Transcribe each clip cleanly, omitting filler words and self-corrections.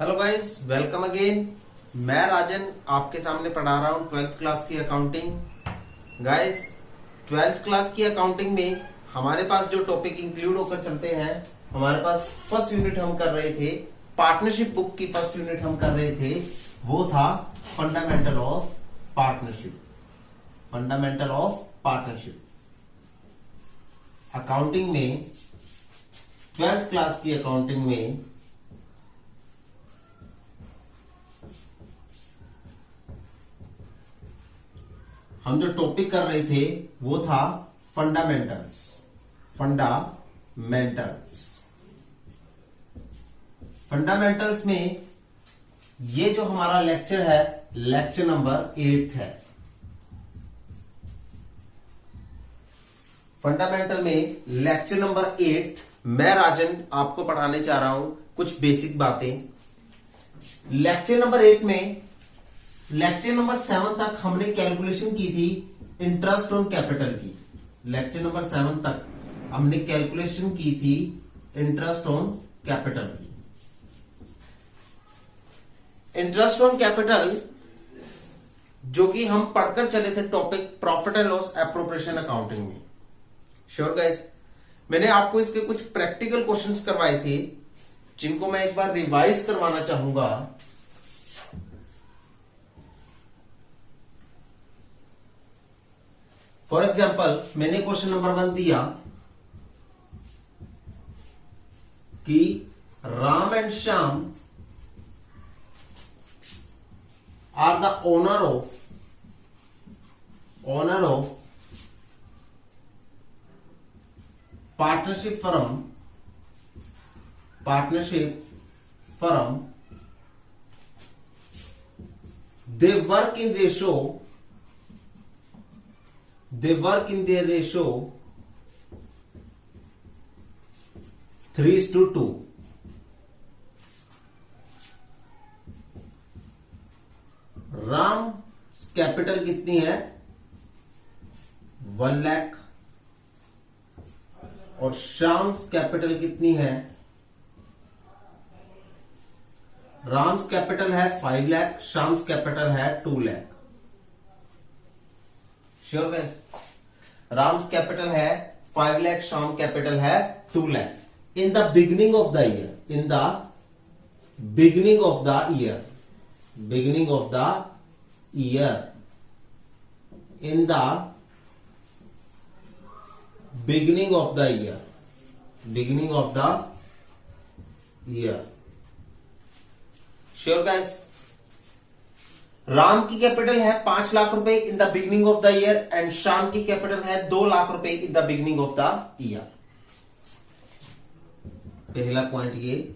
Hello guys, welcome again. मैं राजन आपके सामने पढ़ा रहा हूँ 12th क्लास की अकाउंटिंग। गाइस, 12th क्लास की अकाउंटिंग में हमारे पास जो टॉपिक इंक्लूड होकर चलते हैं, हमारे पास फर्स्ट यूनिट हम कर रहे थे, पार्टनरशिप बुक की फर्स्ट यूनिट हम कर रहे थे, वो था fundamental of partnership. Fundamental of partnership accounting में, 12th क्लास की अकाउंटिंग में हम जो टॉपिक कर रहे थे वो था फंडामेंटल्स। फंडामेंटल्स में ये जो हमारा लेक्चर है, लेक्चर नंबर 8 है। फंडामेंटल में लेक्चर नंबर 8 मैं राजन आपको पढ़ाने जा रहा हूं कुछ बेसिक बातें। लेक्चर नंबर 8 में लेक्चर नंबर 7 तक हमने कैलकुलेशन की थी इंटरेस्ट ऑन कैपिटल की। लेक्चर नंबर 7 तक हमने कैलकुलेशन की थी इंटरेस्ट ऑन कैपिटल की। इंटरेस्ट ऑन कैपिटल जो कि हम पढ़कर चले थे topic profit and loss appropriation accounting में। श्योर गाइस, मैंने आपको इसके कुछ प्रैक्टिकल क्वेश्चंस करवाए थे जिनको मैं एक बार रिवाइज करवाना चाहूंगा। फॉर एग्जाम्पल, मैंने क्वेश्चन नंबर 1 दिया कि Ram and Shyam are the owner of partnership firm. They work in their ratio 3:2. Ram capital कितनी है? 1 लाख। और श्याम्स कैपिटल कितनी है? राम्स कैपिटल है 5 लाख, श्याम्स कैपिटल है 2 lakh. Sure guys, Ram's capital है 5 लाख, श्याम कैपिटल है 2 लाख। इन the beginning of the year, beginning of the year, sure guys, Ram की कैपिटल है 5 लाख रुपए in the beginning of the year and Shyam की कैपिटल है 2 लाख रुपए in the beginning of the year. पहला पॉइंट ये।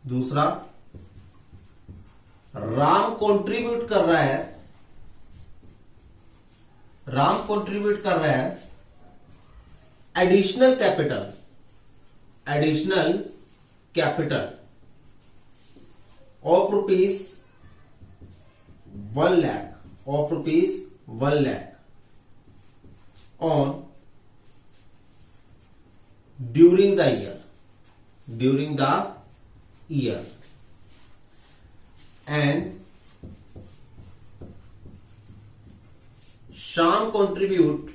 दूसरा, राम कंट्रीब्यूट कर रहा है additional capital of rupees 1 lakh on during the year and Sham contribute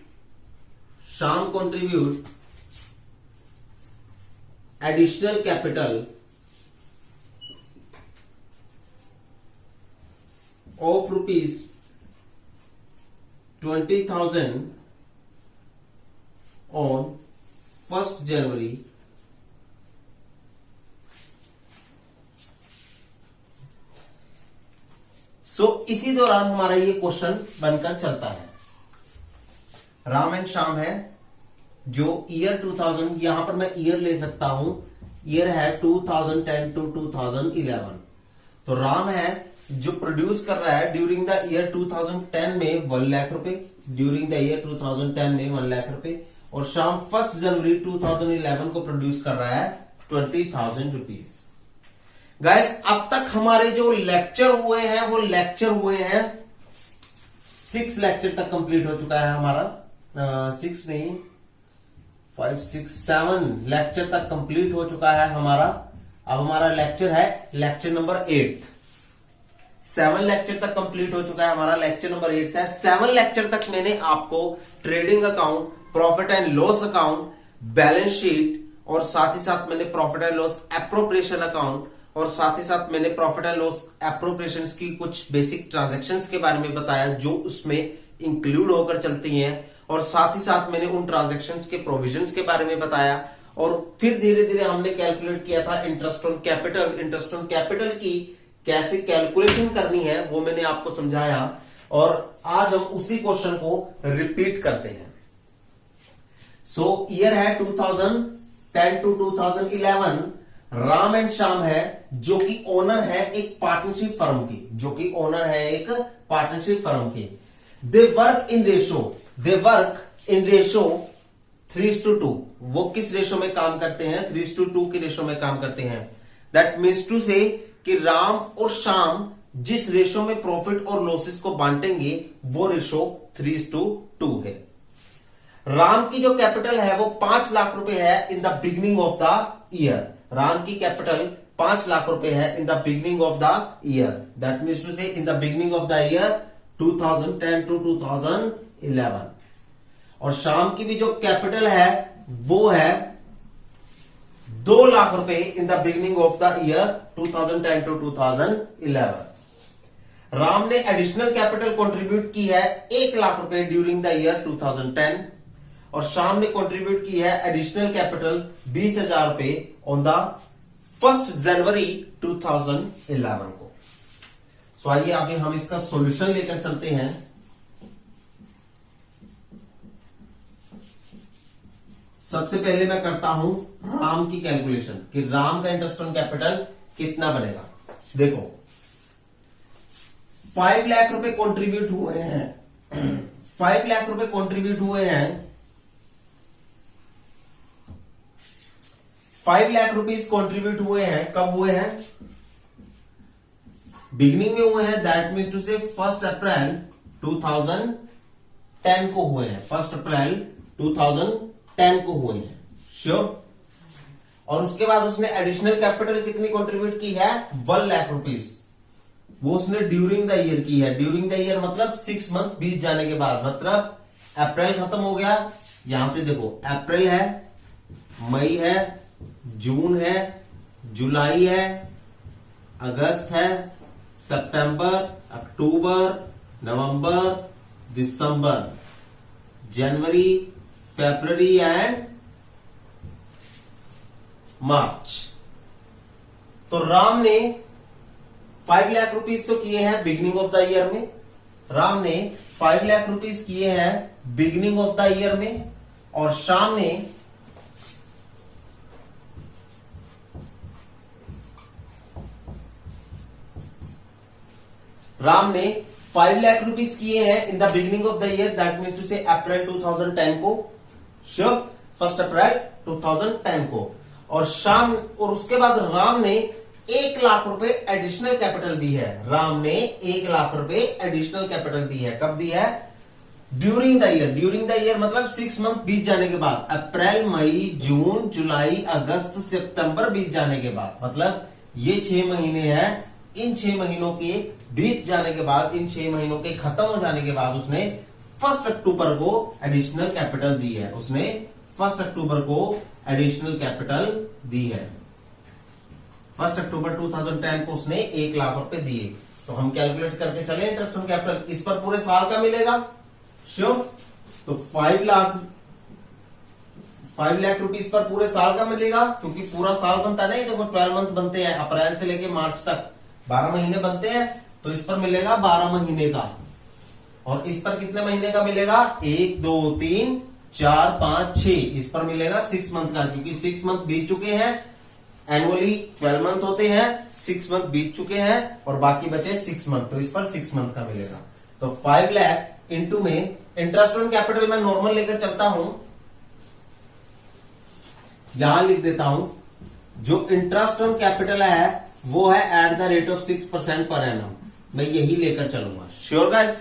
additional capital of rupees 20,000 on 1st January इसी दौरान हमारा ये क्वेश्चन बनकर चलता है। राम एंड श्याम है जो ईयर 2000, यहां पर मैं ईयर ले सकता हूं, ईयर है 2010 to 2011। तो राम है जो प्रोड्यूस कर रहा है ड्यूरिंग द ईयर 2010 में 1 लाख रुपए, ड्यूरिंग द ईयर 2010 में 1 लाख रुपए, और श्याम 1 जनवरी 2011 को प्रोड्यूस कर रहा है 20,000 रुपीज। गाइस, अब तक हमारे जो लेक्चर हुए हैं वो लेक्चर हुए हैं 6 लेक्चर तक कंप्लीट हो चुका है हमारा, 6 नहीं 5, 6, 7 लेक्चर तक कंप्लीट हो चुका है हमारा अब हमारा लेक्चर है लेक्चर नंबर 8। 7 लेक्चर तक कंप्लीट हो चुका है, हमारा लेक्चर नंबर 8 है। 7 लेक्चर तक मैंने आपको trading account, profit and loss account, balance sheet और साथ ही साथ मैंने profit and loss appropriation account और साथ ही साथ मैंने प्रॉफिट एंड लॉस एप्रोप्रिएशंस की कुछ बेसिक ट्रांजैक्शंस के बारे में बताया जो उसमें इंक्लूड होकर चलती हैं, और साथ ही साथ मैंने उन ट्रांजैक्शंस के प्रोविजंस के बारे में बताया। और फिर धीरे धीरे हमने कैलकुलेट किया था interest on capital. Interest on capital की कैसे कैलकुलेशन करनी है वो मैंने आपको समझाया, और आज हम उसी क्वेश्चन को रिपीट करते हैं। सो ईयर है 2010 टू 2011। राम एंड श्याम है जो कि ओनर है एक पार्टनरशिप फर्म की, जो कि ओनर है एक पार्टनरशिप फर्म की। They work in ratio 3:2। वो किस रेशो में काम करते हैं? 3:2 की रेशो में काम करते हैं। दैट मीन्स टू से कि राम और श्याम जिस रेशो में प्रॉफिट और लॉसेस को बांटेंगे वो रेशो 3:2 है। राम की जो कैपिटल है वो 5 लाख रुपए है in the beginning of the year. Ram की कैपिटल 5 लाख रुपए है in the beginning of the year. That means to say in the beginning of the year 2010 to 2011। और श्याम की भी जो कैपिटल है वो है 2 लाख रुपए in the beginning of the year 2010 to 2011। Ram ने एडिशनल कैपिटल कंट्रीब्यूट की है 1 लाख रुपए ड्यूरिंग द ईयर 2010, और श्याम ने कंट्रीब्यूट की है एडिशनल कैपिटल 20,000 रुपए ऑन द 1 जनवरी 2011 को। सो आइए अभी हम इसका सॉल्यूशन लेकर चलते हैं। सबसे पहले मैं करता हूं राम की कैलकुलेशन कि राम का इंटरेस्ट ऑन कैपिटल कितना बनेगा। देखो 5 लाख रुपए कंट्रीब्यूट हुए हैं 5 लाख रुपए कंट्रीब्यूट हुए हैं 5 लाख रुपीज कंट्रीब्यूट हुए हैं। कब हुए हैं? बिगिनिंग में हुए हैं। दैट मीन्स टू से 1 अप्रैल 2010 को हुए हैं। 1 अप्रैल 2010 को हुए हैं। श्योर। और उसके बाद उसने एडिशनल कैपिटल कितनी कंट्रीब्यूट की है? 1 लाख रुपीज। वो उसने ड्यूरिंग द ईयर की है। ड्यूरिंग द ईयर मतलब 6 मंथ बीत जाने के बाद, मतलब अप्रैल खत्म हो गया। यहां से देखो अप्रैल है, मई है, जून है, जुलाई है, अगस्त है, सितंबर, अक्टूबर, नवंबर, दिसंबर, जनवरी, फरवरी एंड मार्च। तो राम ने 5 लाख रुपीज तो किए हैं बिगिनिंग ऑफ द ईयर में। राम ने 5 लाख रुपीज किए हैं बिगिनिंग ऑफ द ईयर में, और श्याम ने राम ने 5 लाख रुपीज किए हैं in the beginning of the year. That means to say April 2010 को। श्योर। 1 अप्रैल 2010 को। और श्याम, और उसके बाद राम ने 1 लाख रुपए एडिशनल कैपिटल दी है। राम ने 1 लाख रुपए एडिशनल कैपिटल दी है। कब दी है? During the year. During the year मतलब 6 मंथ बीत जाने के बाद। अप्रैल, मई, जून, जुलाई, अगस्त, सितंबर बीत जाने के बाद, मतलब ये 6 महीने हैं। इन 6 महीनों के बीत जाने के बाद, इन 6 महीनों के खत्म हो जाने के बाद उसने 1 अक्टूबर को एडिशनल कैपिटल दी है। उसने 1 अक्टूबर को एडिशनल कैपिटल दी है। 1 अक्टूबर 2010 को उसने 1 लाख रुपए दिए। तो हम कैलकुलेट करके चले इंटरेस्ट ऑन कैपिटल। इस पर पूरे साल का मिलेगा। श्योर। तो 5 लाख रुपीज पर पूरे साल का मिलेगा, क्योंकि पूरा साल बनता नहीं। देखो 12 मंथ बनते हैं, अप्रैल से लेके मार्च तक 12 महीने बनते हैं। तो इस पर मिलेगा 12 महीने का। और इस पर कितने महीने का मिलेगा? 1 2 3 4 5 6। इस पर मिलेगा 6 मंथ का, क्योंकि 6 मंथ बीत चुके हैं। एनुअली 12 मंथ होते हैं, 6 मंथ बीत चुके हैं और बाकी बचे 6 मंथ। तो इस पर 6 मंथ का मिलेगा। तो 5 लाख इंटू में इंटरेस्ट ऑन कैपिटल मैं नॉर्मल लेकर चलता हूं, यहां लिख देता हूं। जो इंटरेस्ट ऑन कैपिटल है वो है at the rate of 6% per annum. मैं यही लेकर चलूंगा। Sure guys.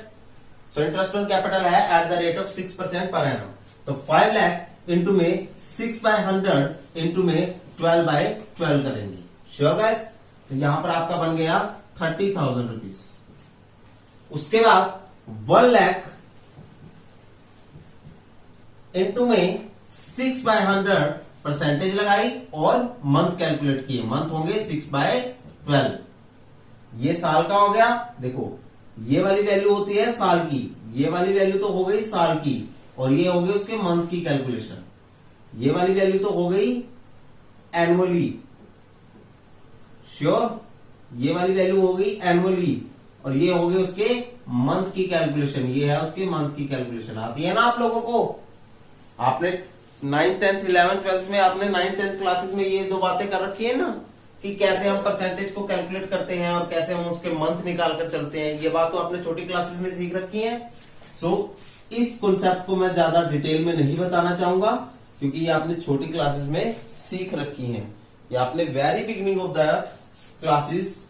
So interest on capital है at the rate of 6% per annum. तो 5 लाख इंटू में 6/100 इंटू में 12/12 करेंगे। Sure guys. तो यहां पर आपका बन गया 30,000 रुपीज। उसके बाद 1 लाख इंटू में 6/100 परसेंटेज लगाई और मंथ कैलकुलेट किए। मंथ होंगे 6/12। ये साल का हो गया। देखो ये वाली वैल्यू होती है साल की, ये वाली वैल्यू तो हो गई साल की, और ये हो गई उसके मंथ की कैलकुलेशन। ये वाली वैल्यू तो हो गई एनुअली, श्योर। ये वाली वैल्यू हो गई एनुअली, और ये हो गई उसके मंथ की कैलकुलेशन। ये है उसके मंथ की कैलकुलेशन। आती है ना आप लोगों को? आपने 9th 10th 11th 12th में आपने 9th 10th क्लासेस में ये दो बातें कर रखी है ना, कि कैसे हम परसेंटेज को कैलकुलेट करते हैं और कैसे हम उसके मंथ निकाल कर चलते हैं। ये बात तो आपने छोटी क्लासेस में सीख रखी है। सो इस कॉन्सेप्ट को मैं ज्यादा डिटेल में नहीं बताना चाहूंगा, क्योंकि ये आपने छोटी क्लासेस में सीख रखी है। ये आपने very beginning of the classes,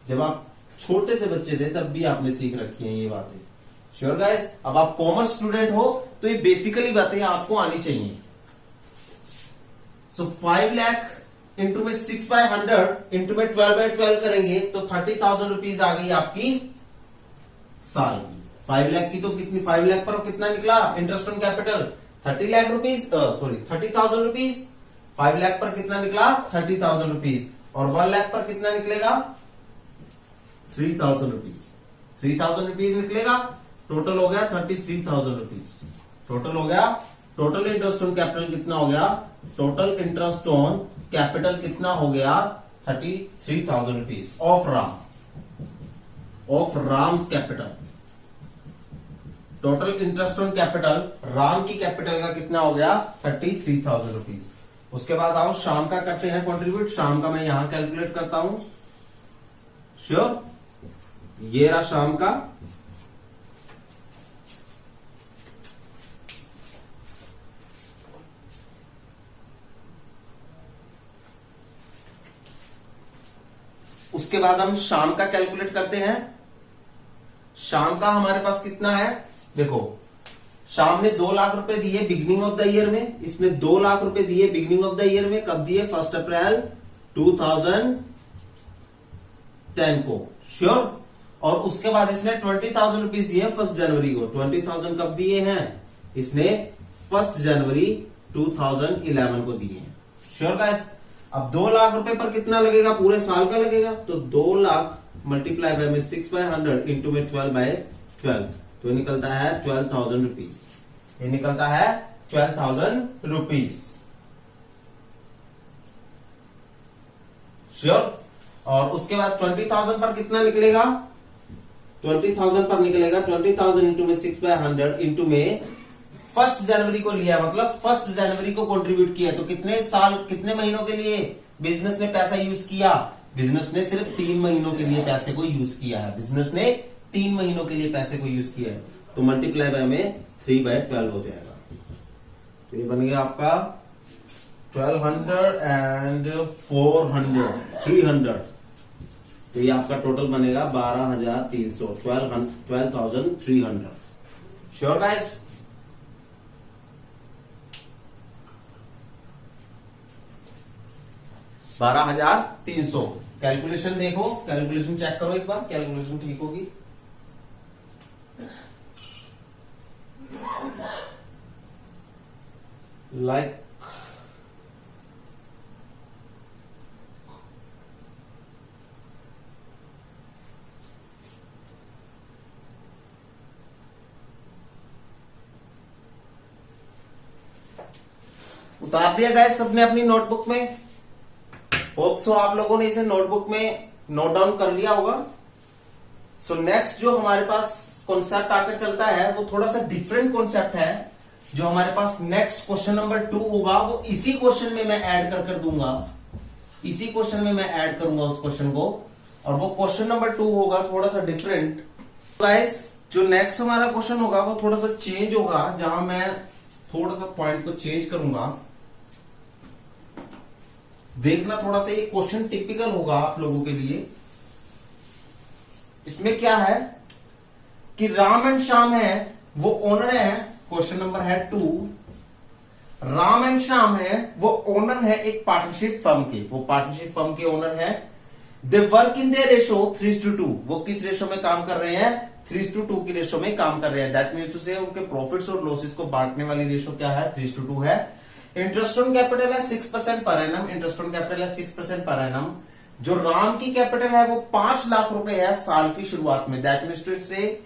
जब आप छोटे से बच्चे थे तब भी आपने सीख रखी है ये बातें। Sure guys. अब आप कॉमर्स स्टूडेंट हो तो ये बेसिकली बातें आपको आनी चाहिए। सो 5 लाख इंटू में 6/100 इंटू में 12/12 करेंगे तो 30,000 रुपीज आ गई आपकी साल की। 5 लाख की तो कितनी, 5 लाख पर कितना निकला interest on capital? 30 lakh rupees, sorry 30,000 rupees. 5 lakh पर कितना निकला? 30,000 रुपीज। और 1 लाख पर कितना निकलेगा? 3,000 रुपीज। 3,000 रुपीज निकलेगा। टोटल हो गया 33,000 रुपीज। टोटल हो गया। टोटल इंटरेस्ट ऑन कैपिटल कितना हो गया? टोटल इंटरेस्ट ऑन कैपिटल कितना हो गया? 33,000 rupees of Ram, of Ram's capital. Total interest on capital Ram की कैपिटल का कितना हो गया? 33,000 रुपीज। उसके बाद आओ शाम का करते हैं कंट्रीब्यूट। शाम का मैं यहां कैलकुलेट करता हूं। श्योर। ये रहा शाम का। उसके बाद हम शाम का कैलकुलेट करते हैं। शाम का हमारे पास कितना है? देखो शाम ने 2 लाख रुपए दिए बिगिनिंग ऑफ द ईयर में। इसने 2 लाख रुपए दिए बिगिनिंग ऑफ द ईयर में। कब दिए? 1 अप्रैल 2010 को। श्योर। और उसके बाद इसने 20,000 रुपीज दिए 1 जनवरी को। 20,000 कब दिए हैं? इसने 1 जनवरी 2011 को दिए हैं। Sure guys. अब 2 लाख रुपए पर कितना लगेगा? पूरे साल का लगेगा। तो 2 लाख मल्टीप्लाई बाय में 6/100 इंटू में 12/12, तो निकलता है 12,000 रुपीज। ये निकलता है 12,000 रुपीज। श्योर। और उसके बाद 20,000 पर कितना निकलेगा? 20,000 पर निकलेगा 20,000 इंटू में 6/100 इंटू में 1 जनवरी को लिया, मतलब 1 जनवरी को कंट्रीब्यूट किया। तो कितने साल, कितने महीनों के लिए बिजनेस ने पैसा यूज किया? बिजनेस ने सिर्फ 3 महीनों के लिए पैसे को यूज किया है। बिजनेस ने 3 महीनों के लिए पैसे को यूज किया है। तो मल्टीप्लाई बाय में 3/12 हो जाएगा। तो ये बन गया आपका 1200 एंड 400 300। तो ये आपका टोटल बनेगा 12,300, 12,300। Sure guys. $12,300। कैलकुलेशन देखो, कैलकुलेशन चेक करो एक बार, कैलकुलेशन ठीक होगी। लाइक उतार दिया गाइस सबने अपनी नोटबुक में। होप सो आप लोगों ने इसे नोटबुक में नोट डाउन कर लिया होगा। सो नेक्स्ट जो हमारे पास कॉन्सेप्ट आकर चलता है वो थोड़ा सा डिफरेंट कॉन्सेप्ट है। जो हमारे पास नेक्स्ट क्वेश्चन नंबर 2 होगा वो इसी क्वेश्चन में मैं ऐड कर दूंगा। इसी क्वेश्चन में मैं ऐड करूंगा उस क्वेश्चन को, और वो क्वेश्चन नंबर 2 होगा थोड़ा सा डिफरेंट। गाइस जो नेक्स्ट हमारा क्वेश्चन होगा वो थोड़ा सा चेंज होगा, जहां मैं थोड़ा सा पॉइंट को चेंज करूंगा। देखना थोड़ा सा ये क्वेश्चन टिपिकल होगा आप लोगों के लिए। इसमें क्या है कि राम एंड श्याम है, वो ओनर है। क्वेश्चन नंबर है 2। राम एंड श्याम है वो ओनर है एक पार्टनरशिप फर्म के, वो पार्टनरशिप फर्म के ओनर है। They work in the ratio 3:2। वो किस रेशो में काम कर रहे हैं? 3:2 की रेशो में काम कर रहे हैं। दैट मीन्स टू से उनके प्रॉफिट्स और लॉसेस को बांटने वाली रेशो क्या है? 3:2 है। इंटरेस्ट ऑन कैपिटल है 6% per annum. Interest on capital है 6% पर एनम। जो राम की कैपिटल है वो 5 लाख रुपए है साल की शुरुआत में। दैट मीन्स टू से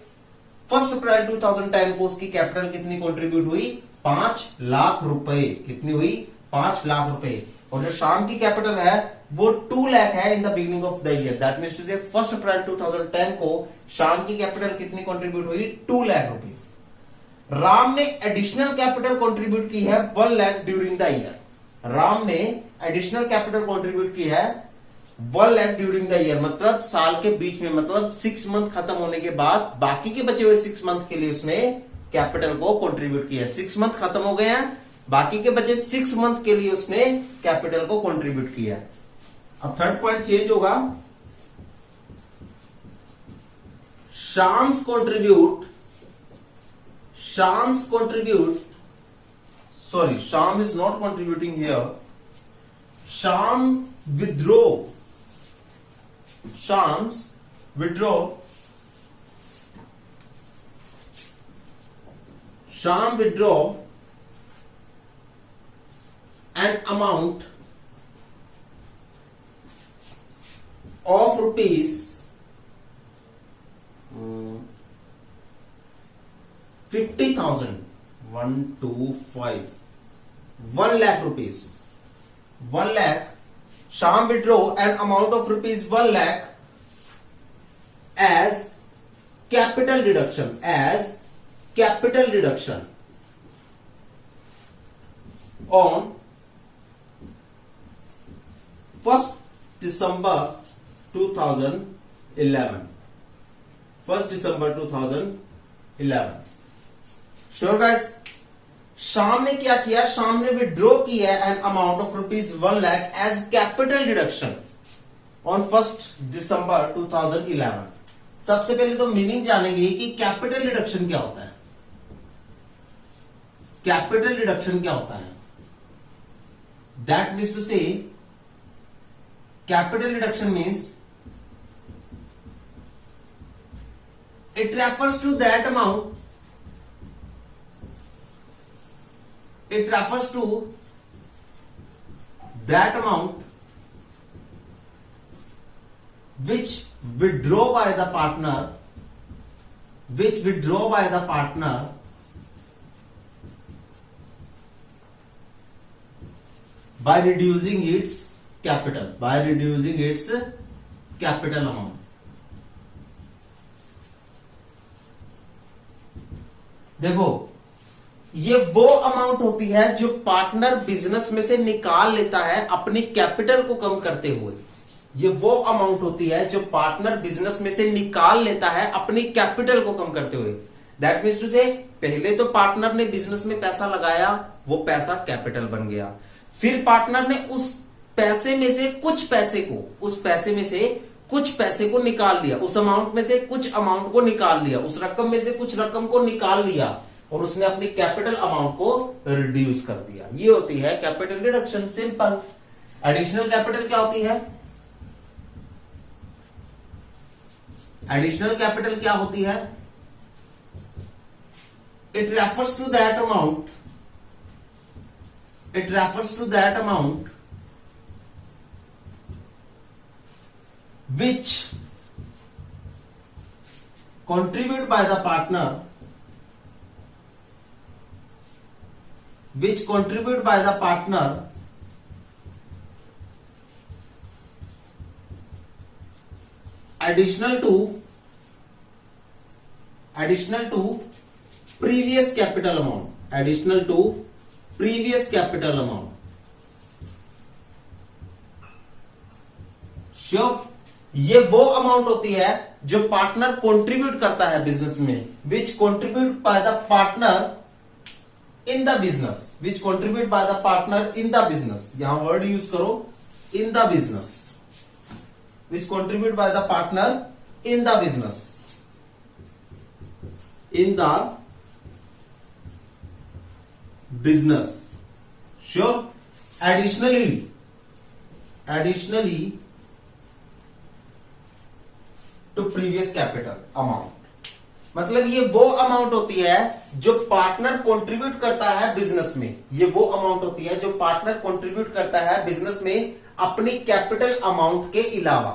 1 अप्रैल 2010 को उसकी कैपिटल कितनी कंट्रीब्यूट हुई? 5 लाख रुपए। कितनी हुई? 5 लाख रुपए। और जो श्याम की कैपिटल है वो 2 लाख है in the beginning of the year. That means to say 1 अप्रैल 2010 को श्याम की कैपिटल कितनी कंट्रीब्यूट हुई? 2 लाख रुपीज। राम ने एडिशनल कैपिटल कंट्रीब्यूट की है 1 lakh during the year. Ram ने एडिशनल कैपिटल कंट्रीब्यूट की है 1 लाख ड्यूरिंग द ईयर, मतलब साल के बीच में, मतलब 6 मंथ खत्म होने के बाद बाकी के बचे हुए 6 मंथ के लिए उसने कैपिटल को कंट्रीब्यूट किया। 6 मंथ खत्म हो गए हैं, बाकी के बचे 6 मंथ के लिए उसने कैपिटल को कंट्रीब्यूट किया। अब थर्ड पॉइंट चेंज होगा। शाम्स contribute, sorry, Sham is not contributing here. Sham withdraw an amount of rupees 50,000 1 lakh rupees 1 lakh. Sham withdraw an amount of rupees 1 lakh as capital deduction on 1st December 2011. 1st December 2011. Sure guys? शाम ने क्या किया? शाम ने withdraw किया an amount of rupees 1 lakh as capital deduction on 1st December 2011. सबसे पहले तो मीनिंग जानेंगे कि कैपिटल डिडक्शन क्या होता है। कैपिटल डिडक्शन क्या होता है? That means to say capital deduction means it refers to that amount, it refers to that amount which withdraw by the partner by reducing its capital amount. देखो, ये वो amount होती है जो पार्टनर बिजनेस में से निकाल लेता है अपनी कैपिटल को कम करते हुए। ये वो अमाउंट होती है जो पार्टनर बिजनेस में से निकाल लेता है अपनी कैपिटल को कम करते हुए। दैट मीन्स टू से पहले तो पार्टनर ने बिजनेस में पैसा लगाया, वो पैसा कैपिटल बन गया। फिर पार्टनर ने उस पैसे में से कुछ पैसे को निकाल लिया, उस अमाउंट में से कुछ अमाउंट को निकाल लिया, उस रकम में से कुछ रकम को निकाल लिया और उसने अपनी कैपिटल अमाउंट को रिड्यूस कर दिया। ये होती है capital deduction, simple. Additional capital क्या होती है? एडिशनल कैपिटल क्या होती है? It refers to that amount which contributed by the partner additional to previous capital amount. Sure, ये वो अमाउंट होती है जो पार्टनर कंट्रीब्यूट करता है बिजनेस में, which contribute by the partner in the business. यहां वर्ड यूज करो in the business, which contribute by the partner in the business sure. Additionally to previous capital amount, मतलब ये वो अमाउंट होती है जो पार्टनर कंट्रीब्यूट करता है बिजनेस में। ये वो अमाउंट होती है जो पार्टनर कंट्रीब्यूट करता है बिजनेस में अपनी कैपिटल अमाउंट के अलावा।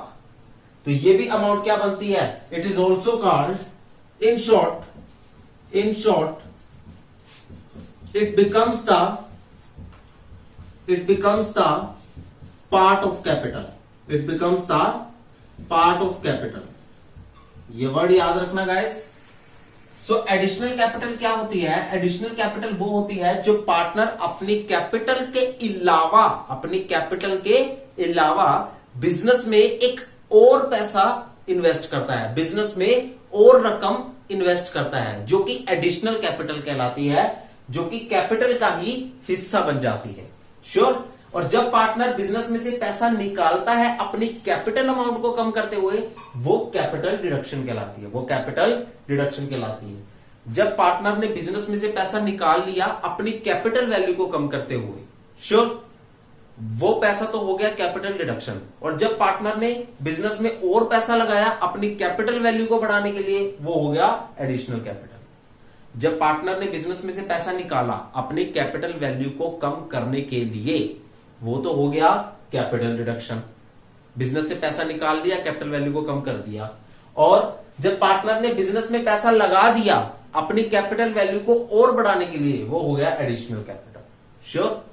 तो ये भी अमाउंट क्या बनती है? It is also called, in short it becomes the part of capital. It becomes the part of capital. ये वर्ड याद रखना गाइस। सो एडिशनल कैपिटल क्या होती है? एडिशनल कैपिटल वो होती है जो पार्टनर अपनी कैपिटल के अलावा बिजनेस में एक और पैसा इन्वेस्ट करता है, बिजनेस में और रकम इन्वेस्ट करता है, जो कि एडिशनल कैपिटल कहलाती है, जो कि कैपिटल का ही हिस्सा बन जाती है। श्योर। और जब पार्टनर बिजनेस में से पैसा निकालता है अपनी कैपिटल अमाउंट को कम करते हुए, वो कैपिटल डिडक्शन कहलाती है। वो कैपिटल डिडक्शन कहलाती है। जब पार्टनर ने बिजनेस में से पैसा निकाल लिया अपनी कैपिटल वैल्यू को कम करते हुए, श्योर, वो पैसा तो हो गया कैपिटल डिडक्शन। और जब पार्टनर ने बिजनेस में और पैसा लगाया अपनी कैपिटल वैल्यू को बढ़ाने के लिए, वो हो गया एडिशनल कैपिटल। जब पार्टनर ने बिजनेस में से पैसा निकाला अपनी कैपिटल वैल्यू को कम करने के लिए, वो तो हो गया कैपिटल डिडक्शन। बिजनेस से पैसा निकाल लिया, कैपिटल वैल्यू को कम कर दिया। और जब पार्टनर ने बिजनेस में पैसा लगा दिया अपनी कैपिटल वैल्यू को और बढ़ाने के लिए, वो हो गया एडिशनल कैपिटल। श्योर।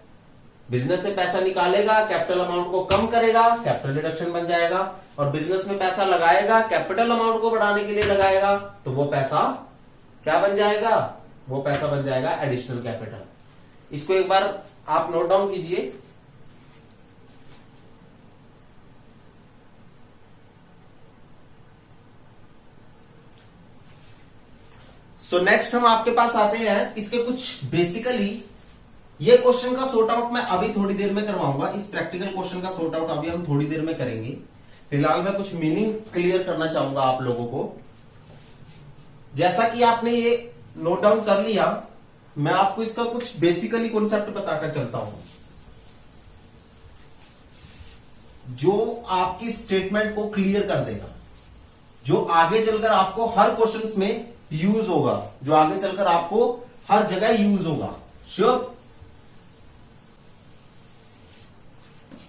बिजनेस से पैसा निकालेगा, कैपिटल अमाउंट को कम करेगा, कैपिटल डिडक्शन बन जाएगा। और बिजनेस में पैसा लगाएगा, कैपिटल अमाउंट को बढ़ाने के लिए लगाएगा, तो वो पैसा क्या बन जाएगा? वो पैसा बन जाएगा एडिशनल कैपिटल। इसको एक बार आप नोट डाउन कीजिए। सो नेक्स्ट हम आपके पास आते हैं इसके कुछ बेसिकली, ये क्वेश्चन का सॉर्ट आउट मैं अभी थोड़ी देर में करवाऊंगा। इस प्रैक्टिकल क्वेश्चन का सॉर्ट आउट अभी हम थोड़ी देर में करेंगे। फिलहाल मैं कुछ मीनिंग क्लियर करना चाहूंगा आप लोगों को। जैसा कि आपने ये नोट डाउन कर लिया, मैं आपको इसका कुछ बेसिकली कॉन्सेप्ट बताकर चलता हूं, जो आपकी स्टेटमेंट को क्लियर कर देगा, जो आगे चलकर आपको हर क्वेश्चन में यूज होगा, जो आगे चलकर आपको हर जगह यूज होगा। श्योर।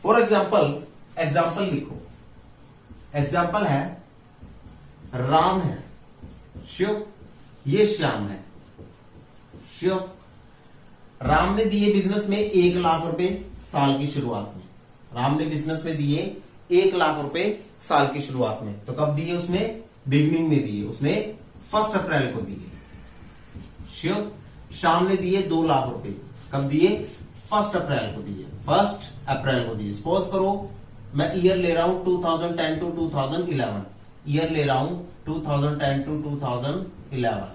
फॉर एग्जाम्पल लिखो। एग्जाम्पल है राम है, श्योर, ये श्याम है, श्योर। राम ने दिए बिजनेस में 1 लाख रुपए साल की शुरुआत में। राम ने बिजनेस में दिए 1 लाख रुपए साल की शुरुआत में। तो कब दिए उसने? बिगनिंग में दिए उसने, 1 अप्रैल को दिए। श्योर। श्याम ने दिए 2 लाख रुपए, कब दिए? 1 अप्रैल को दिए, 1 अप्रैल को दिए। सपोज करो मैं ईयर ले रहा हूं 2010 टू 2011, ईयर ले रहा हूं 2010 टू 2011।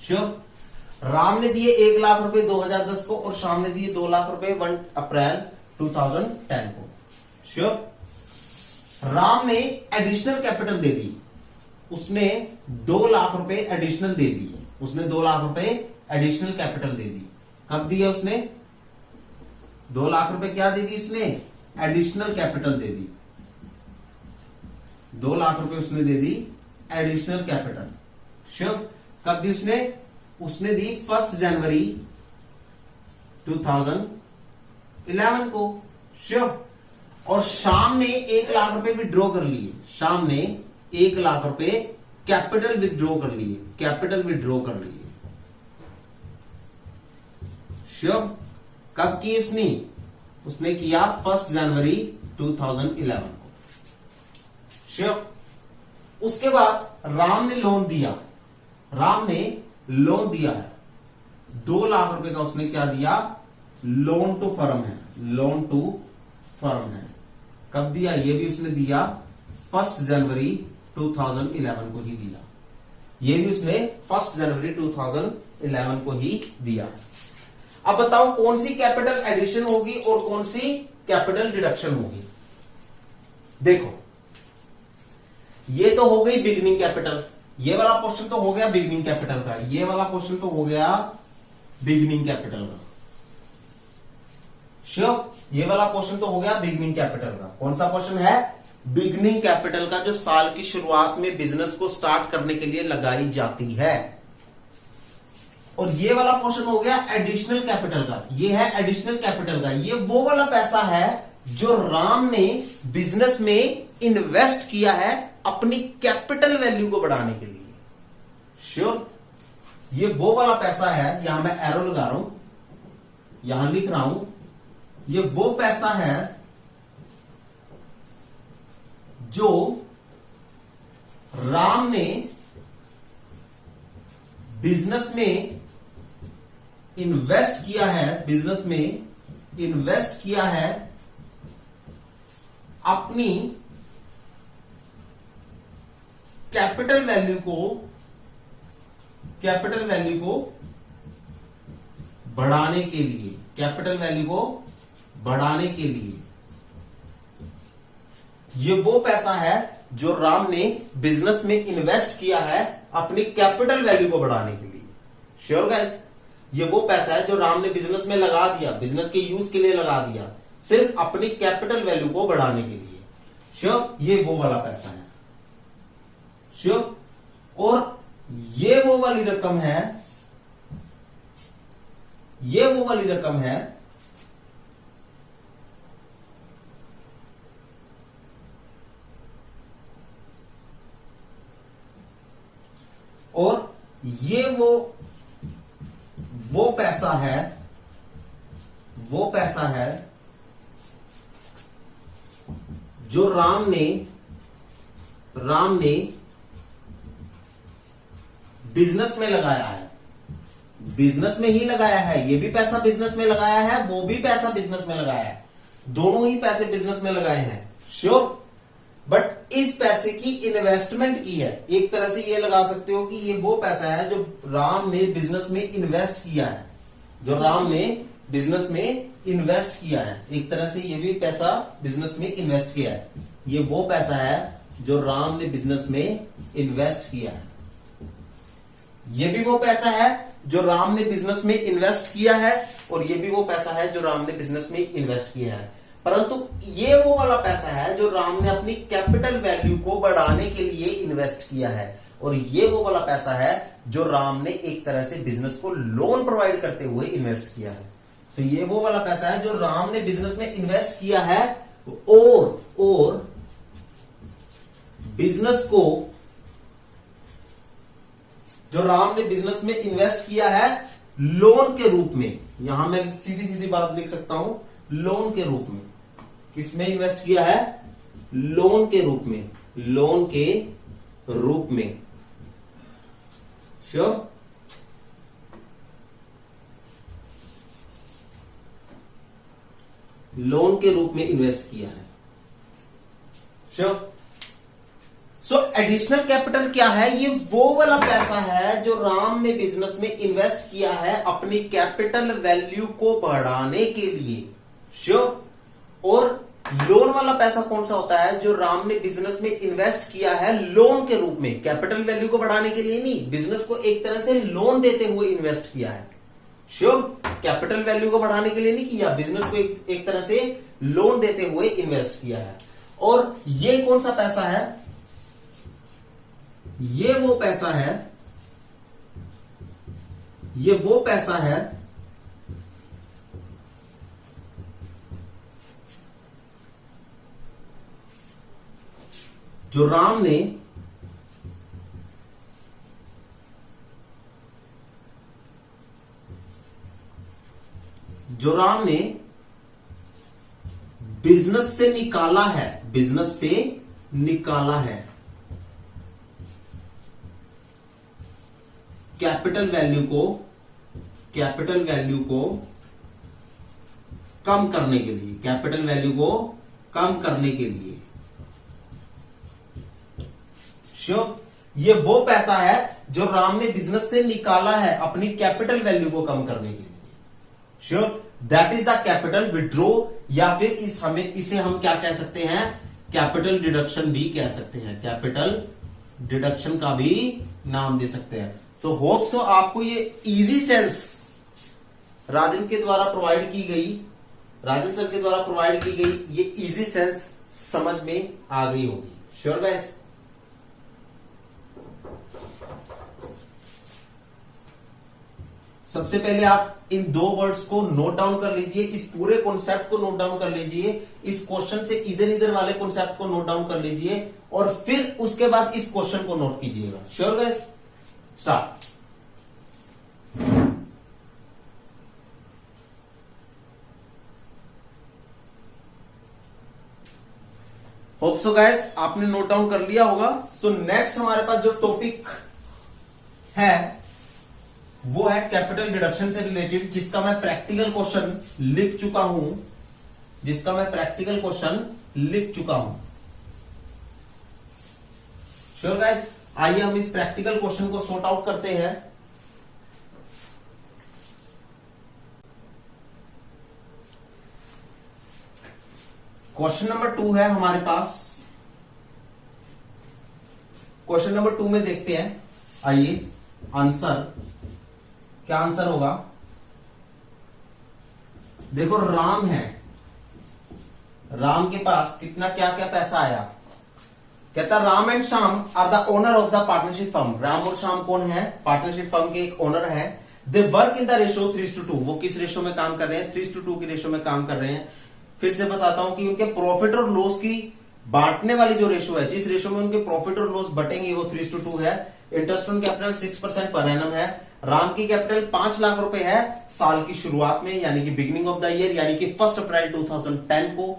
श्योर। राम ने दिए 1 लाख रुपए 2010 को और श्याम ने दिए 2 लाख रुपए 1 अप्रैल 2010 को। श्योर। राम ने एडिशनल कैपिटल दे दी, उसने 2 लाख रुपए एडिशनल दे दिए, उसने 2 लाख रुपए एडिशनल कैपिटल दे दी। कब दिया उसने? 2 लाख रुपए क्या दे दी उसने? एडिशनल कैपिटल दे दी। 2 लाख रुपए उसने दे दी एडिशनल कैपिटल। श्योर। कब दी उसने? उसने दी 1 जनवरी 2011 को। श्योर। और श्याम ने 1 लाख रुपए विड्रॉ कर लिए, श्याम ने 1 लाख रुपए कैपिटल विड्रॉ कर लिए, कैपिटल विड्रॉ कर लिए। श्योर। कब की उसने? उसने किया 1 जनवरी 2011 को। श्योर। उसके बाद राम ने लोन दिया, राम ने लोन दिया है 2 लाख रुपए का, उसने क्या दिया? लोन टू फर्म है, लोन टू फर्म है। कब दिया? ये भी उसने दिया 1 जनवरी 2011 को ही दिया, ये भी उसने 1 जनवरी 2011 को ही दिया। अब बताओ कौन सी कैपिटल एडिशन होगी और कौन सी कैपिटल डिडक्शन होगी? देखो, ये तो हो गई बिगिनिंग कैपिटल, ये वाला क्वेश्चन तो हो गया बिगिनिंग कैपिटल का, ये वाला क्वेश्चन तो हो गया बिगिनिंग कैपिटल का। श्योर, ये वाला क्वेश्चन तो हो गया बिगनिंग कैपिटल का। कौन सा क्वेश्चन है? बिगनिंग कैपिटल का, जो साल की शुरुआत में बिजनेस को स्टार्ट करने के लिए लगाई जाती है। और ये वाला क्वेश्चन हो गया एडिशनल कैपिटल का। ये है एडिशनल कैपिटल का, ये वो वाला पैसा है जो राम ने बिजनेस में इन्वेस्ट किया है अपनी कैपिटल वैल्यू को बढ़ाने के लिए। श्योर, ये वो वाला पैसा है, यहां मैं एरो लगा रहा हूं, यहां लिख रहा हूं, ये वो पैसा है जो राम ने बिजनेस में इन्वेस्ट किया है, बिजनेस में इन्वेस्ट किया है अपनी कैपिटल वैल्यू को बढ़ाने के लिए, कैपिटल वैल्यू को बढ़ाने के लिए। ये वो पैसा है जो राम ने बिजनेस में इन्वेस्ट किया है अपनी कैपिटल वैल्यू को बढ़ाने के लिए। श्योर गाइस, ये वो पैसा है जो राम ने बिजनेस में लगा दिया, बिजनेस के यूज के लिए लगा दिया, सिर्फ अपनी कैपिटल वैल्यू को बढ़ाने के लिए। श्योर, ये वो वाला पैसा है। श्योर, और ये वो वाली रकम है, ये वो वाली रकम है और ये वो पैसा है, वो पैसा है जो राम ने बिजनेस में लगाया है, बिजनेस में ही लगाया है। ये भी पैसा बिजनेस में लगाया है, वो भी पैसा बिजनेस में लगाया है, दोनों ही पैसे बिजनेस में लगाए हैं। श्योर, बट इस पैसे की इन्वेस्टमेंट की है। एक तरह से ये लगा सकते हो कि ये वो पैसा है जो राम ने बिजनेस में इन्वेस्ट किया है, जो राम ने बिजनेस में इन्वेस्ट किया है। एक तरह से ये भी पैसा बिजनेस में इन्वेस्ट किया है। ये वो पैसा है जो राम ने बिजनेस में इन्वेस्ट किया है। ये भी वो पैसा है जो राम ने बिजनेस में इन्वेस्ट किया है, और ये भी वो पैसा है जो राम ने बिजनेस में इन्वेस्ट किया है। परंतु ये वो वाला पैसा है जो राम ने अपनी कैपिटल वैल्यू को बढ़ाने के लिए इन्वेस्ट किया है, और ये वो वाला पैसा है जो राम ने एक तरह से बिजनेस को लोन प्रोवाइड करते हुए इन्वेस्ट किया है। तो ये वो वाला पैसा है जो राम ने बिजनेस में इन्वेस्ट किया है और बिजनेस को, जो राम ने बिजनेस में इन्वेस्ट किया है लोन के रूप में। यहां मैं सीधी सीधी बात लिख सकता हूं, लोन के रूप में। किसमें इन्वेस्ट किया है? लोन के रूप में, लोन के रूप में। श्योर, लोन के रूप में इन्वेस्ट किया है। श्योर। सो एडिशनल कैपिटल क्या है? ये वो वाला पैसा है जो राम ने बिजनेस में इन्वेस्ट किया है अपनी कैपिटल वैल्यू को बढ़ाने के लिए। श्योर। और लोन वाला पैसा कौन सा होता है? जो राम ने बिजनेस में इन्वेस्ट किया है लोन के रूप में, कैपिटल वैल्यू को बढ़ाने के लिए नहीं, बिजनेस को एक तरह से लोन देते हुए इन्वेस्ट किया है। श्योर, कैपिटल वैल्यू को बढ़ाने के लिए नहीं किया, बिजनेस को एक तरह से लोन देते हुए इन्वेस्ट किया है। और ये कौन सा पैसा है? ये वो पैसा है, ये वो पैसा है जो राम ने बिजनेस से निकाला है, बिजनेस से निकाला है कैपिटल वैल्यू को कम करने के लिए, कैपिटल वैल्यू को कम करने के लिए। श्योर, ये वो पैसा है जो राम ने बिजनेस से निकाला है अपनी कैपिटल वैल्यू को कम करने के लिए। Sure, that is the capital withdraw, या फिर इसे हम क्या कह सकते हैं? कैपिटल डिडक्शन भी कह सकते हैं, कैपिटल डिडक्शन का भी नाम दे सकते हैं। तो होप सो आपको ये इजी सेल्स राजन के द्वारा प्रोवाइड की गई राजन सर के द्वारा प्रोवाइड की गई ये इजी सेंस समझ में आ गई होगी। Sure guys? सबसे पहले आप इन दो वर्ड्स को नोट डाउन कर लीजिए, इस पूरे कॉन्सेप्ट को नोट डाउन कर लीजिए, इस क्वेश्चन से इधर इधर वाले कॉन्सेप्ट को नोट डाउन कर लीजिए और फिर उसके बाद इस क्वेश्चन को नोट कीजिएगा। Sure guys? Start. Hope so guys आपने नोट डाउन कर लिया होगा। सो नेक्स्ट हमारे पास जो टॉपिक है वो है कैपिटल डिडक्शन से रिलेटेड, जिसका मैं प्रैक्टिकल क्वेश्चन लिख चुका हूं, श्योर गाइस? आइए हम इस प्रैक्टिकल क्वेश्चन को सॉर्ट आउट करते हैं। क्वेश्चन नंबर 2 है हमारे पास। क्वेश्चन नंबर 2 में देखते हैं, आइए आंसर क्या आंसर होगा। देखो राम है, राम के पास कितना क्या क्या पैसा आया। कहता Ram and Shyam are the owner of the partnership firm. Ram और श्याम कौन है? पार्टनरशिप फर्म के एक ओनर है। They work in the ratio 3:2। वो किस रेशो में काम कर रहे हैं? 3:2 की रेशो में काम कर रहे हैं। फिर से बताता हूं कि उनके प्रॉफिट और लॉस की बांटने वाली जो रेशो है, जिस रेशो में उनके प्रॉफिट और लॉस बटेंगे वो 3:2 है। Interest on capital 6% per annum है। राम की कैपिटल 5 लाख रुपए है साल की शुरुआत में, यानी कि बिगिनिंग ऑफ द ईयर, यानी कि 1 अप्रैल 2010 को।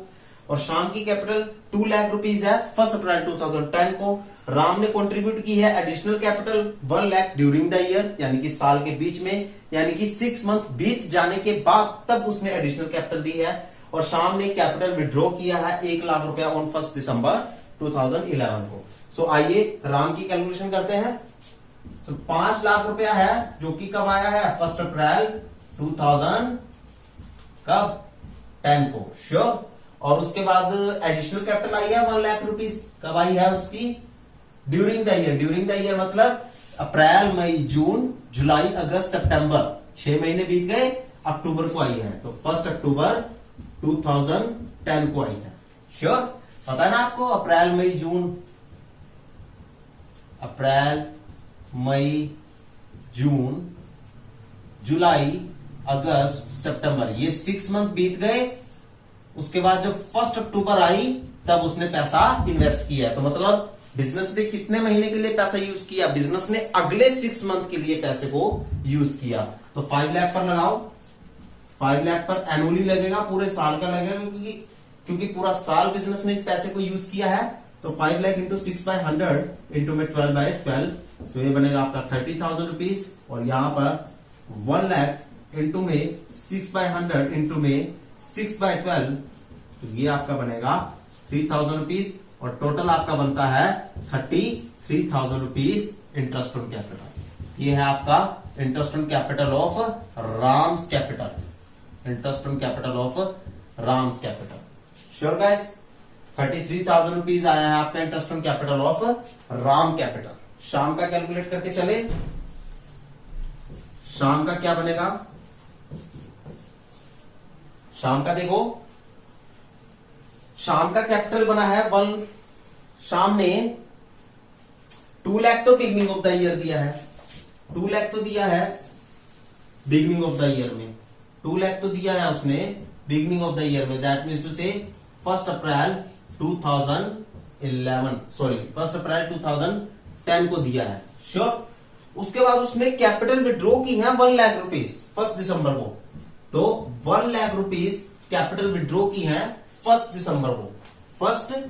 और श्याम की कैपिटल 2 लाख रुपीज है 1 अप्रैल 2010 को। राम ने कंट्रीब्यूट की है additional capital 1 lakh during the year, यानी कि साल के बीच में, यानी कि 6 मंथ बीत जाने के बाद तब उसने एडिशनल कैपिटल दी है। और श्याम ने कैपिटल विड्रॉ किया है 1 लाख रुपया ऑन 1 दिसंबर 2011 को। सो आइए राम की कैलकुलेशन करते हैं। 5 लाख रुपया है जो कि कब आया है? 1 अप्रैल 2010 को। श्योर? और उसके बाद एडिशनल कैपिटल आई है 1 लाख रुपीज। कब आई है उसकी? During the year. During the year मतलब अप्रैल, मई, जून, जुलाई, अगस्त, सितंबर, 6 महीने बीत गए, अक्टूबर को आई है। तो 1 अक्टूबर 2010 को आई है। श्योर? पता है ना आपको? अप्रैल, मई, जून, अप्रैल, मई, जून, जुलाई, अगस्त, सितंबर, ये 6 मंथ बीत गए। उसके बाद जब 1 अक्टूबर आई तब उसने पैसा इन्वेस्ट किया। तो मतलब बिजनेस ने कितने महीने के लिए पैसा यूज किया? बिजनेस ने अगले 6 मंथ के लिए पैसे को यूज किया। तो 5 लाख पर लगाओ। 5 लाख पर एनुअली लगेगा, पूरे साल का लगेगा, क्योंकि पूरा साल बिजनेस ने इस पैसे को यूज किया है। तो 5 लाख इंटू 6/100 इंटू में 12/12, तो ये बनेगा आपका 30,000 रुपीज। और यहां पर 1 लाख इंटू में 6/100 इंटू में 6/12, तो ये आपका बनेगा 3,000 रुपीज। और टोटल आपका बनता है 33,000 रुपीज इंटरेस्ट ऑन कैपिटल। ये है आपका interest on capital of Ram's capital. Interest on capital of Ram's capital. Sure guys? 33,000 rupees आया है आपका interest on capital of Ram capital. शाम का कैलकुलेट करके चले। शाम का क्या बनेगा? शाम का देखो, शाम का कैपिटल बना है 1। शाम ने 2 लाख तो बिगनिंग ऑफ द ईयर दिया है, 2 लाख तो दिया है बिगनिंग ऑफ द ईयर में, 2 लाख तो दिया है उसने बिगनिंग ऑफ द ईयर में। दैट मीन्स टू से 1 अप्रैल 2010 को दिया है। श्योर? उसके बाद उसने कैपिटल विड्रॉ की है 1 लाख रुपीज 1 दिसंबर को। तो 1 लाख रुपीज कैपिटल विड्रॉ की है 1 दिसंबर को, 1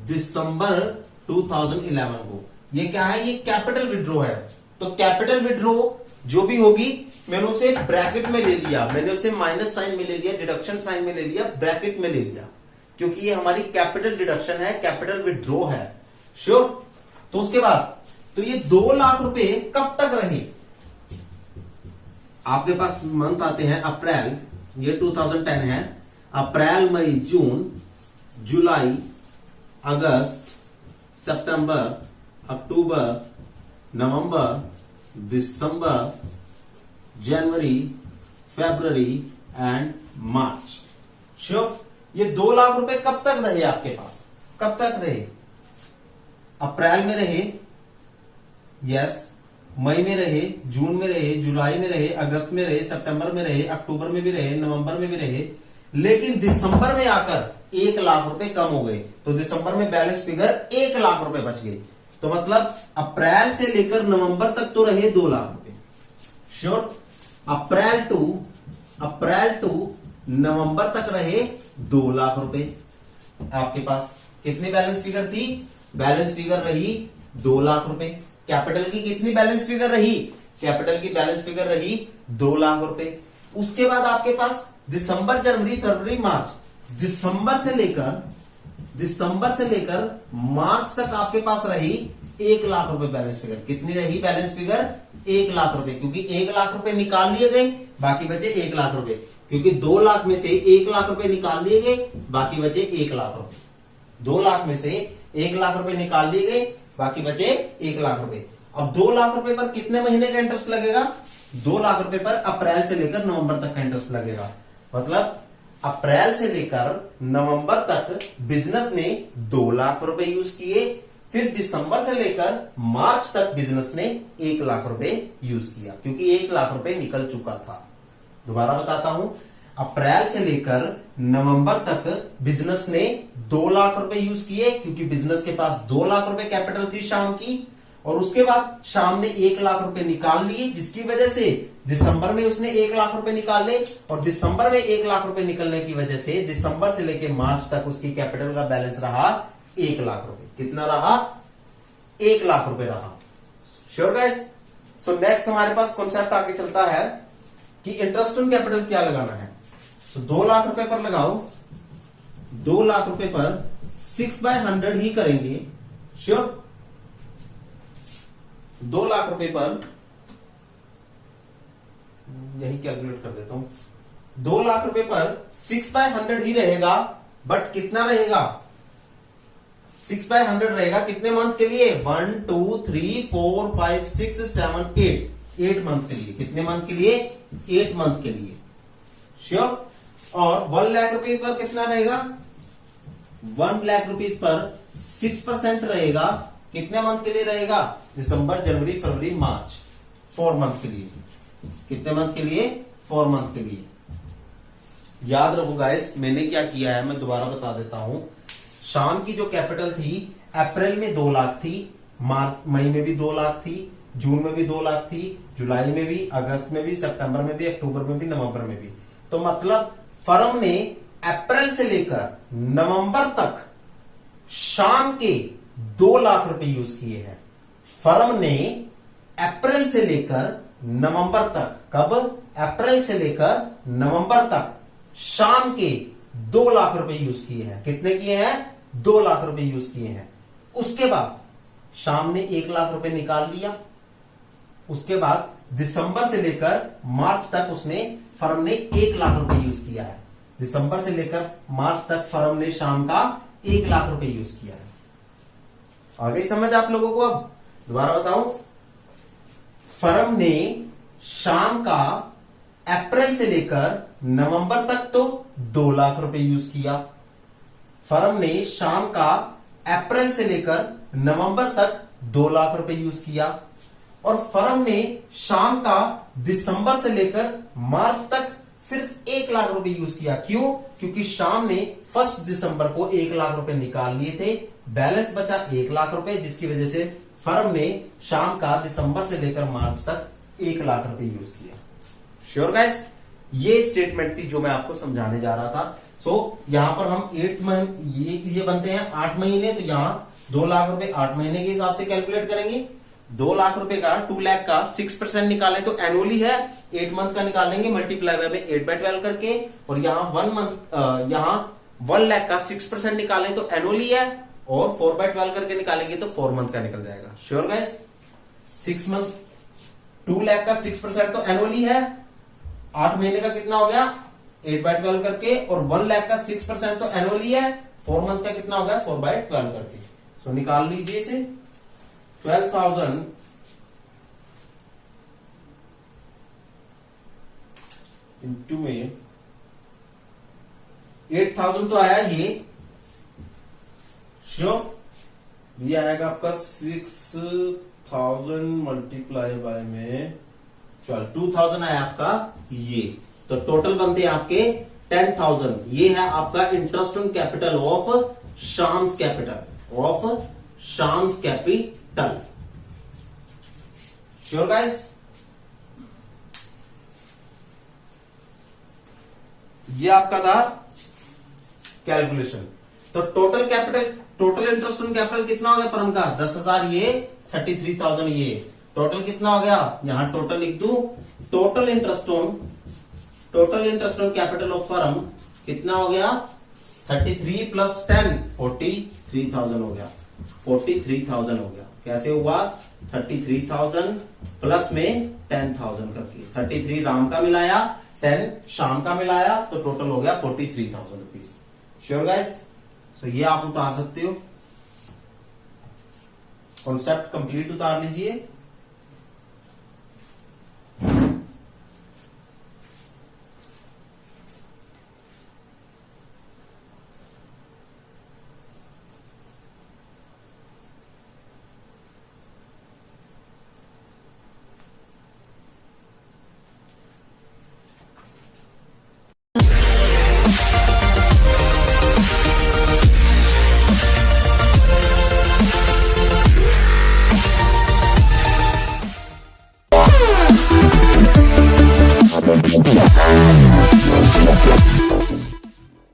दिसंबर 2011 को। ये क्या है? ये कैपिटल विड्रॉ है। तो कैपिटल विड्रॉ जो भी होगी मैंने उसे ब्रैकेट में ले लिया, मैंने उसे माइनस साइन में ले लिया, डिडक्शन साइन में ले लिया, ब्रैकेट में ले लिया, क्योंकि ये हमारी कैपिटल डिडक्शन है, कैपिटल विड्रॉ है। श्योर? तो उसके बाद तो ये 2 लाख रुपए कब तक रहे? आपके पास मंथ आते हैं अप्रैल, ये 2010 है, अप्रैल, मई, जून, जुलाई, अगस्त, सितंबर, अक्टूबर, नवंबर, दिसंबर, जनवरी, फरवरी एंड मार्च। श्योर। ये 2 लाख रुपए कब तक रहे आपके पास, कब तक रहे? अप्रैल में रहे, यस, मई में रहे, जून में रहे, जुलाई में रहे, अगस्त में रहे, सितंबर में रहे, अक्टूबर में भी रहे, नवंबर में भी रहे, लेकिन दिसंबर में आकर 1 लाख रुपए कम हो गए। तो दिसंबर में बैलेंस फिगर 1 लाख रुपए बच गए। तो मतलब अप्रैल से लेकर नवंबर तक तो रहे 2 लाख रुपए। श्योर। अप्रैल टू नवंबर तक रहे 2 लाख रुपए। आपके पास कितनी बैलेंस फिगर थी? बैलेंस फिगर रही 2 लाख रुपए। कैपिटल की कितनी बैलेंस फिगर रही? कैपिटल की बैलेंस फिगर रही 2 लाख रुपए। उसके बाद आपके पास दिसंबर, जनवरी, फरवरी, मार्च, दिसंबर से लेकर मार्च तक आपके पास रही 1 लाख रुपए बैलेंस फिगर। कितनी रही बैलेंस फिगर? 1 लाख रुपए, क्योंकि 1 लाख रुपए निकाल लिए गए, बाकी बचे 1 लाख रुपए, क्योंकि 2 लाख में से 1 लाख रुपए निकाल लिए गए, बाकी बचे 1 लाख रुपए। 2 लाख में से 1 लाख रुपए निकाल लिए गए, बाकी बचे 1 लाख रुपए। अब 2 लाख रुपए पर कितने महीने का इंटरेस्ट लगेगा? 2 लाख रुपए पर अप्रैल से लेकर नवंबर तक का इंटरेस्ट लगेगा। मतलब अप्रैल से लेकर नवंबर तक बिजनेस ने 2 लाख रुपए यूज किए, फिर दिसंबर से लेकर मार्च तक बिजनेस ने 1 लाख रुपए यूज किया, क्योंकि 1 लाख रुपए निकल चुका था। दोबारा बताता हूं, अप्रैल से लेकर नवंबर तक बिजनेस ने 2 लाख रुपए यूज किए, क्योंकि बिजनेस के पास 2 लाख रुपए कैपिटल थी शाम की, और उसके बाद शाम ने 1 लाख रुपए निकाल लिए, जिसकी वजह से दिसंबर में उसने 1 लाख रुपए निकाले, और दिसंबर में 1 लाख रुपए निकलने की वजह से दिसंबर से लेकर मार्च तक उसकी कैपिटल का बैलेंस रहा 1 लाख रुपए। कितना रहा? 1 लाख रुपए रहा। Sure guys. सो नेक्स्ट हमारे पास कॉन्सेप्ट आगे चलता है कि इंटरेस्ट ऑन कैपिटल क्या लगाना है। तो 2 लाख रुपए पर लगाओ, 2 लाख रुपए पर 6/100 ही करेंगे। श्योर। 2 लाख रुपए पर यही कैलकुलेट कर देता हूं, 2 लाख रुपए पर 6/100 ही रहेगा, बट कितना रहेगा? 6/100 रहेगा कितने मंथ के लिए? 1 2 3 4 5 6 7 8 मंथ के लिए। कितने मंथ के लिए? 8 मंथ के लिए। श्योर। और 1 लाख रुपए पर कितना रहेगा? 1 लाख रुपीज पर 6% रहेगा। कितने मंथ के लिए रहेगा? दिसंबर, जनवरी, फरवरी, मार्च, 4 मंथ के लिए। कितने मंथ के लिए? 4 मंथ के लिए। याद रखो गाइस, मैंने क्या किया है मैं दोबारा बता देता हूं। शाम की जो कैपिटल थी अप्रैल में 2 लाख थी, मई में भी 2 लाख थी, जून में भी 2 लाख थी, जुलाई में भी, अगस्त में भी, सितंबर में भी, अक्टूबर में भी, नवंबर में भी। तो मतलब फर्म ने अप्रैल से लेकर नवंबर तक शाम के 2 लाख रुपए यूज किए हैं। फर्म ने अप्रैल से लेकर नवंबर तक, कब? अप्रैल से लेकर नवंबर तक शाम के 2 लाख रुपए यूज किए हैं। कितने किए हैं? 2 लाख रुपए यूज किए हैं। उसके बाद शाम ने 1 लाख रुपए निकाल लिया। उसके बाद दिसंबर से लेकर मार्च तक उसने, फर्म ने 1 लाख रुपए यूज किया है। दिसंबर से लेकर मार्च तक फर्म ने शाम का 1 लाख रुपए यूज किया है। आगे समझ आप लोगों को? अब दोबारा बताऊं, फर्म ने शाम का अप्रैल से लेकर नवंबर तक तो 2 लाख रुपए यूज किया। फर्म ने शाम का अप्रैल से लेकर नवंबर तक 2 लाख रुपए यूज किया, और फर्म ने शाम का दिसंबर से लेकर मार्च तक सिर्फ 1 लाख रुपए यूज किया। क्यों? क्योंकि शाम ने 1 दिसंबर को 1 लाख रुपए निकाल लिए थे, बैलेंस बचा 1 लाख रुपए, जिसकी वजह से फर्म ने शाम का दिसंबर से लेकर मार्च तक 1 लाख रुपए यूज किया। Sure guys. ये स्टेटमेंट थी जो मैं आपको समझाने जा रहा था। सो यहां पर हम 8 महीने, ये बनते हैं 8 महीने, तो यहां 2 लाख रुपए 8 महीने के हिसाब से कैलकुलेट करेंगे। 2 लाख रुपए का 2 लाख का 6% निकालें तो एनुअली है, 8 मंथ का निकालेंगे मल्टीप्लाई बाय 8/12 करके, और यहाँ 1 मंथ, यहाँ 1 लाख का 6% निकालें तो एनुअली है, और 4/12 करके निकालेंगे तो 4 मंथ का निकल जाएगा। Sure guys. 6 मंथ, 2 लाख का 6% तो एनुअली है, 8 महीने का कितना हो गया? 8/12 करके, और 1 लाख का 6% तो एनुअली है, 4 मंथ का कितना हो गया? 4/12 करके। सो निकाल लीजिए इसे। 12,000 into में 8,000 तो आया ये श्योर। ये आएगा आपका 6,000 मल्टीप्लाई बाय में 12। 2,000 आया आपका ये, तो टोटल बनते हैं आपके 10,000। ये है आपका interest on capital of Shyam's capital. Sure guys. ये आपका था कैलकुलेशन। तो टोटल इंटरेस्ट ऑन कैपिटल कितना हो गया फर्म का? 10,000 ये, 33,000 ये। टोटल कितना हो गया? यहां टोटल लिख दू। Total interest on capital of firm कितना हो गया? 33 प्लस 10 43,000 हो गया। 43,000 हो गया। कैसे हुआ? 33,000 प्लस में 10,000 करके। 33 राम का मिलाया, 10 शाम का मिलाया, तो टोटल हो गया 43,000 रुपीज। Sure guys. तो ये आप उतार सकते हो, कॉन्सेप्ट कंप्लीट उतार लीजिए।